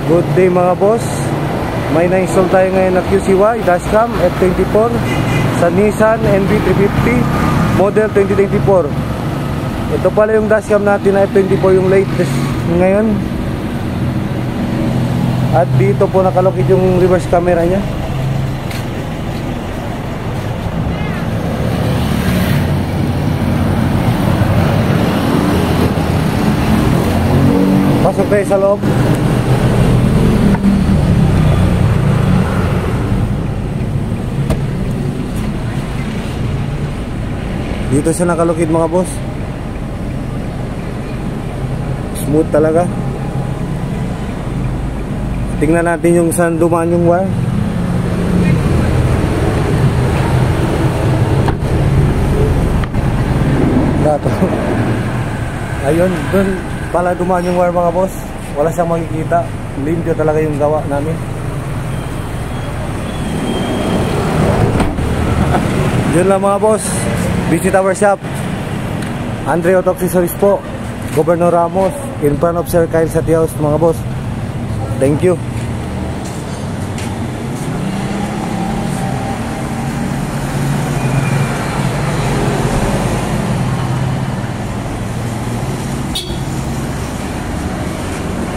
Good day mga boss. May na-install tayo ngayon na QCY dashcam F24 sa Nissan NV350 model 2024. Ito pala yung dashcam natin na F24, yung latest ngayon. At dito po nakalokit yung reverse camera nya. Pasok tayo sa loob. Dito siya nakalukid mga boss. Smooth talaga. Tingnan natin yung saan dumaan yung wire. Dato. Ayun, dun pala dumaan yung wire mga boss. Wala siyang makikita. Limpyo talaga yung gawa namin. Yun lang mga boss. Visit our shop, Andre Auto Accessories po, Governor Ramos, in front of Sir Kyle Satiaos mga boss. Thank you.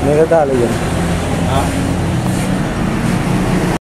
May kadalo yan.